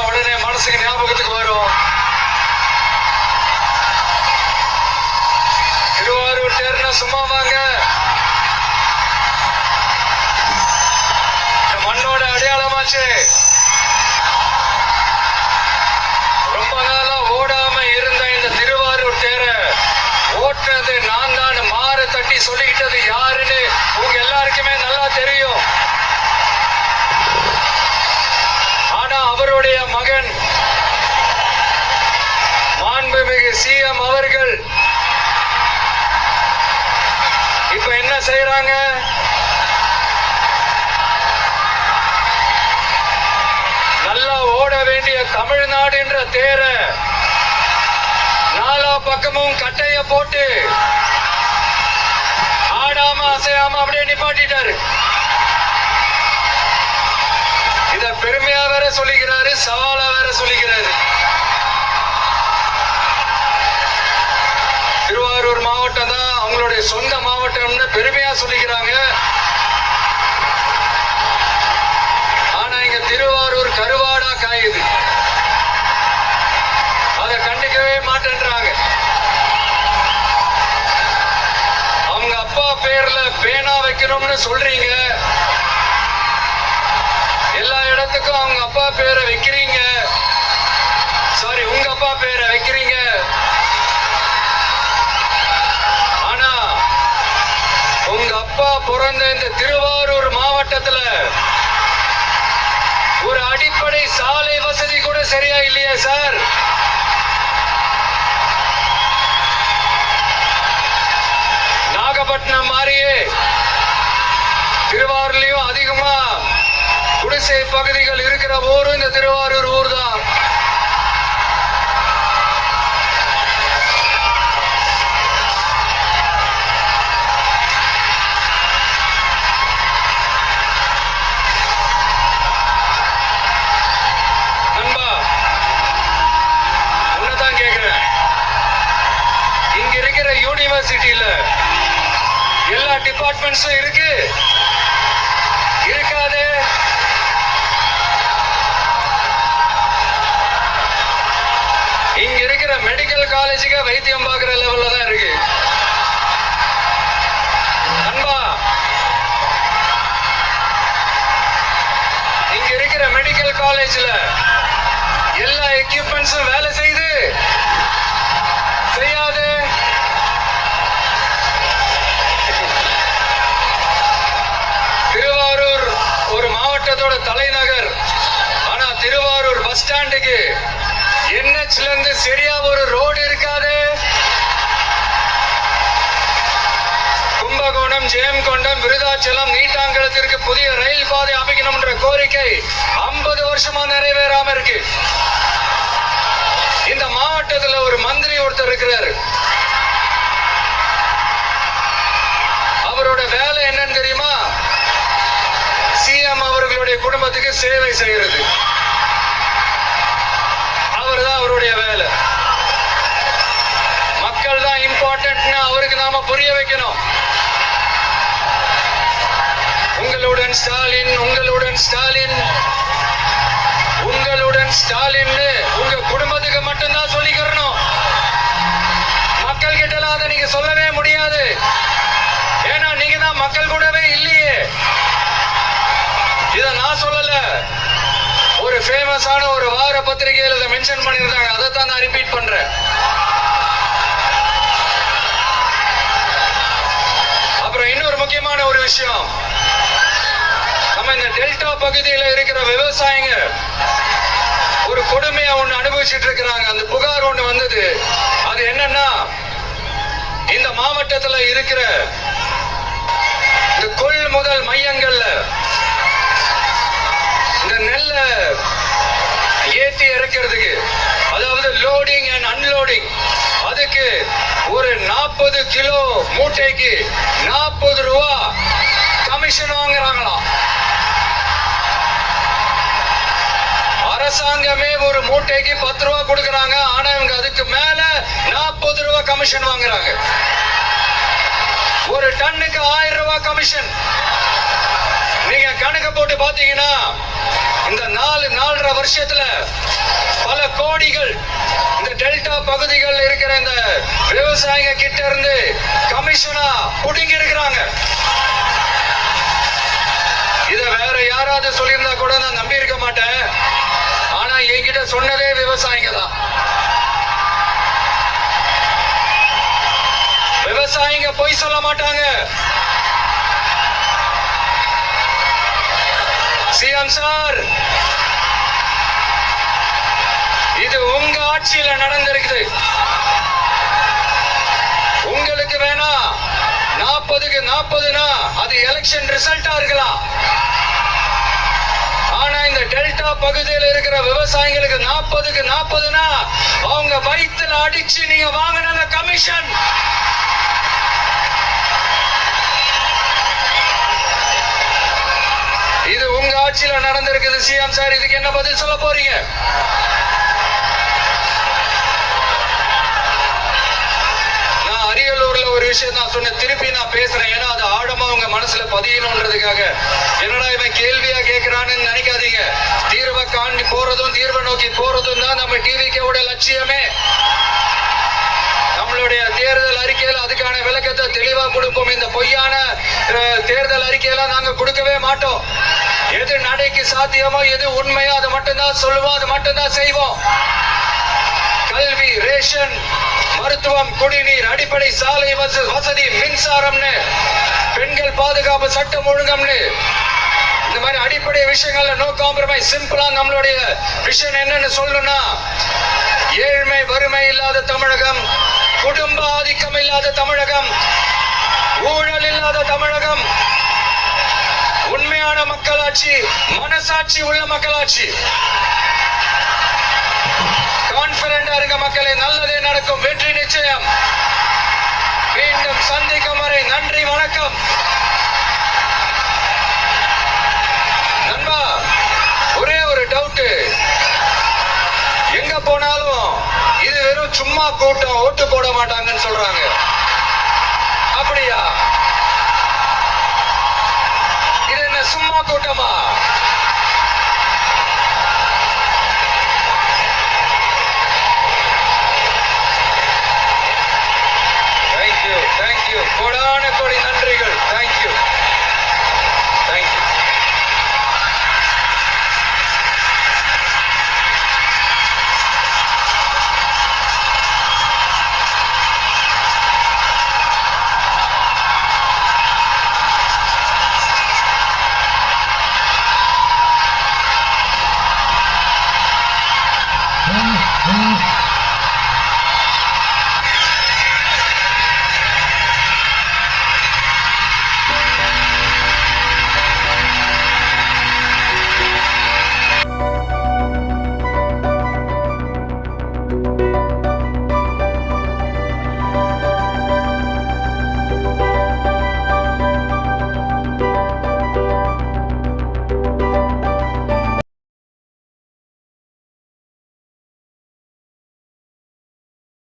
உடனே மனசுக்கு ஞாபகத்துக்கு வரும். திருவாரூர் தேர்னா சும்மா வாங்க, மண்ணோட அடையாளமாச்சு. ரொம்ப நாளா ஓடாம இருந்த இந்த திருவாரூர் தேர ஓட்டுறது நான் தான் மாற தட்டி சொல்லிக்கிட்டது யாருன்னு உங்க எல்லாருக்குமே நல்லா தெரியும். ஆனா அவருடைய மகன் மாண்புமிகு சிஎம் அவர்கள் இப்ப என்ன செய்யறாங்க? நல்லா ஓட வேண்டிய தமிழ்நாடு என்ற தேர நாலா பக்கமும் கட்டைய போட்டு ஆடாம அசையாம அப்படியே நிப்பாட்டிட்டாரு. இத பெருமையா வேற சொல்லிக்கிறாரு, சவாலா வேற சொல்லிக்கிறாரு. திருவாரூர் மாவட்டம் தான் அவங்களுடைய சொந்த மாவட்டம்னு பெருமையா சொல்லிக்கிறாங்க. ஆனா இங்க திருவாரூர் கருவாடா காயுது. அதை கண்டுக்கவே மாட்டேன்றாங்க. அவங்க அப்பா பேர்ல பேனா வைக்கணும்னு சொல்றீங்க, எல்லா இடத்துக்கும் அவங்க அப்பா பேரை வைக்கிறீங்க. சாரி, உங்க அப்பா பேரை வைக்கிறீங்க. ஆனா உங்க அப்பா பிறந்த இந்த திருவாரூர் மாவட்டத்துல ஒரு அடிப்படை சாலை வசதி கூட சரியா இல்லையா சார்? நாகப்பட்டினம் மாதிரியே திருவாரூர்லயும் அதிகமா குடிசை பகுதிகள் இருக்கிற ஊரு இந்த திருவாரூர் ஊர் தான். நண்பா, உன்னதான் கேக்குறேன், இங்க இருக்கிற யூனிவர்சிட்டியில எல்லா டிபார்ட்மெண்ட்ஸும் இருக்கு இருக்காது? இங்க இருக்கிற மெடிக்கல் காலேஜுக்கு வைத்தியம் பார்க்கிற லெவல்ல தான் இருக்கு. நண்பா, இங்க இருக்கிற மெடிக்கல் காலேஜ்ல எல்லா எக்யூப்மெண்ட்ஸும் வேலை செய்யுது செய்யாது? திருவாரூர் ஒரு மாவட்டத்தோட தலைநகர். ஆனா திருவாரூர் பஸ் ஸ்டாண்டுக்கு என்ஹெச்ல இருந்து சரியா ஒரு ரோடு இருக்காது. கும்பகோணம், ஜெயங்கொண்டம், விருதாச்சலம், நீட்டாங்கலத்திற்கு புதிய ரயில் பாதை அமைக்கணும் என்ற கோரிக்கை 50 வருஷமா நிறைவேறாம இருக்கு. இந்த மாவட்டத்தில் ஒரு மந்திரி ஒருத்தர் இருக்கிறாரு. அவரோட வேலை என்னன்னு தெரியுமா? சிஎம் அவர்களுடைய குடும்பத்துக்கு சேவை செய்யறது. அவர்தான் அவருடைய வேலை. மக்கள் தான் இம்பார்ட்டன்ட்னு அவருக்கு நாம புரிய வைக்கணும். உங்களுடன் ஸ்டாலின், உங்களுடன் ஸ்டாலின், உங்களுடன் ஸ்டாலின் உங்க குடும்பத்துக்கு மட்டும்தான் சொல்லிக்கிறணும். மக்கள் கூடவே இல்லையே. இத நான் சொல்லல, ஒரு ஃபேமஸான ஒரு வார பத்திரிகையில் இதை மென்ஷன் பண்ணியிருந்தாங்க. அதைத்தான் நான் ரிப்பீட் பண்றேன். அப்புறம் இன்னொரு முக்கியமான ஒரு விஷயம், நம்ம இந்த டெல்டா பகுதியில் இருக்கிற விவசாயிங்க ஒரு கொடுமையா ஒண்ணு அனுபவிச்சுட்டு இருக்கிறாங்க. அந்த புகார் ஒண்ணு வந்தது. அது என்னன்னா, இந்த மாவட்டத்தில் இருக்கிற இந்த கொள்முதல் மையங்கள்ல இந்த நெல்ல ஏத்தி இறக்கிறதுக்கு, அதாவது லோடிங் அண்ட் அன்லோடிங், அதுக்கு ஒரு 40 கிலோ மூட்டைக்கு 40 ரூபா கமிஷன் வாங்குறாங்களாம். அரசாங்கமே ஒரு மூட்டைக்கு 10 ரூபா கொடுக்கறாங்க. ஆனா இவங்க அதுக்கு மேல 40 ரூபா கமிஷன் வாங்குறாங்க. ஒரு டன்னுக்கு 1000 ரூபாய் கமிஷன். நீங்க கணக்கு போட்டு பாத்தீங்கன்னா இந்த 4.5 வருஷத்துல பல கோடிகள் இந்த டெல்டா பகுதிகள் இருக்கிற இந்த விவசாயிங்க கிட்ட இருந்து கமிஷனா புடுங்கி இருக்கிறாங்க. இத வேற யாராவது சொல்லியிருந்தா கூட நான் நம்பி இருக்க மாட்டேன். ஆனா என்கிட்ட சொன்னதே விவசாயிங்க தான். விவசாயிங்க பொய் சொல்ல மாட்டாங்க. சிஎம் சார், இது உங்க ஆட்சியில நடந்திருக்குது. உங்களுக்கு வேணா 40க்கு 40னா அது எலெக்ஷன் ரிசல்ட்டா இருக்கலாம். ஆனா இந்த டெல்டா பகுதியில் இருக்கிற விவசாயிகளுக்கு 40க்கு 40னா அவங்க வயிற்றுல அடிச்சு நீங்க வாங்கின கமிஷன். இது உங்க ஆட்சியில நடந்திருக்குது. சிஎம் சார், இதுக்கு என்ன பதில் சொல்ல போறீங்க? நான் அரியலூர்ல ஒரு விஷயம் நான் சொன்ன, திருப்பி நான் பேசுறேன். ஏன்னா அது ஆழமா உங்க மனசுல பதியணும்ன்றதுக்காக. என்னடா இவன் கேள்வியா கேட்கிறான்னு நினைக்காதீங்க. தீர்வை காண்டி போறதும் தீர்வை நோக்கி போறதும் தான் நம்ம டிவிக்கோட லட்சியமே. நம்மளுடைய தேர்தல் அறிக்கையில அதுக்கான விளக்கத்தை தெளிவா கொடுப்போம். இந்த பொய்யான தேர்தல் அறிக்கையெல்லாம் நாங்க கொடுக்கவே மாட்டோம். எது நடைக்கு சாத்தியமோ, எது உண்மையோ அதை மட்டும்தான் சொல்லுவோம், அது மட்டும்தான் செய்வோம். கல்வி, ரேஷன், மருத்துவம், குடிநீர், அடிப்படை சாலை வசதி, மின்சாரம்னு, பெண்கள் பாதுகாப்பு, சட்டம் ஒழுங்கம்னு, இந்த மாதிரி அடிப்படை விஷயங்கள்ல நோ காம்ப்ரமைஸ். சிம்பிளா நம்மளுடைய விஷன் என்னன்னு சொல்லணும்னா, ஏழ்மை வறுமை இல்லாத தமிழகம், குடும்ப ஆதிக்கம் இல்லாத தமிழகம், ஊழல் இல்லாத தமிழகம், உண்மையான மக்களாட்சி, மனசாட்சி உள்ள மக்களாட்சி. கான்பிடண்டா இருக்க மக்களே, நல்லதே நடக்கும், வெற்றி நிச்சயம். மீண்டும் சந்திக்கும் வரை நன்றி, வணக்கம். நண்பா, ஒரே ஒரு டவுட், எங்க போனாலும் இது வெறும் சும்மா கூட்டம், ஓட்டு போட மாட்டாங்கன்னு சொல்றாங்க. அப்படியா? இது என்ன சும்மா கூட்டமா? தேங்க்யூ, கோடான கோடி நன்றிகள். தேங்க்யூ.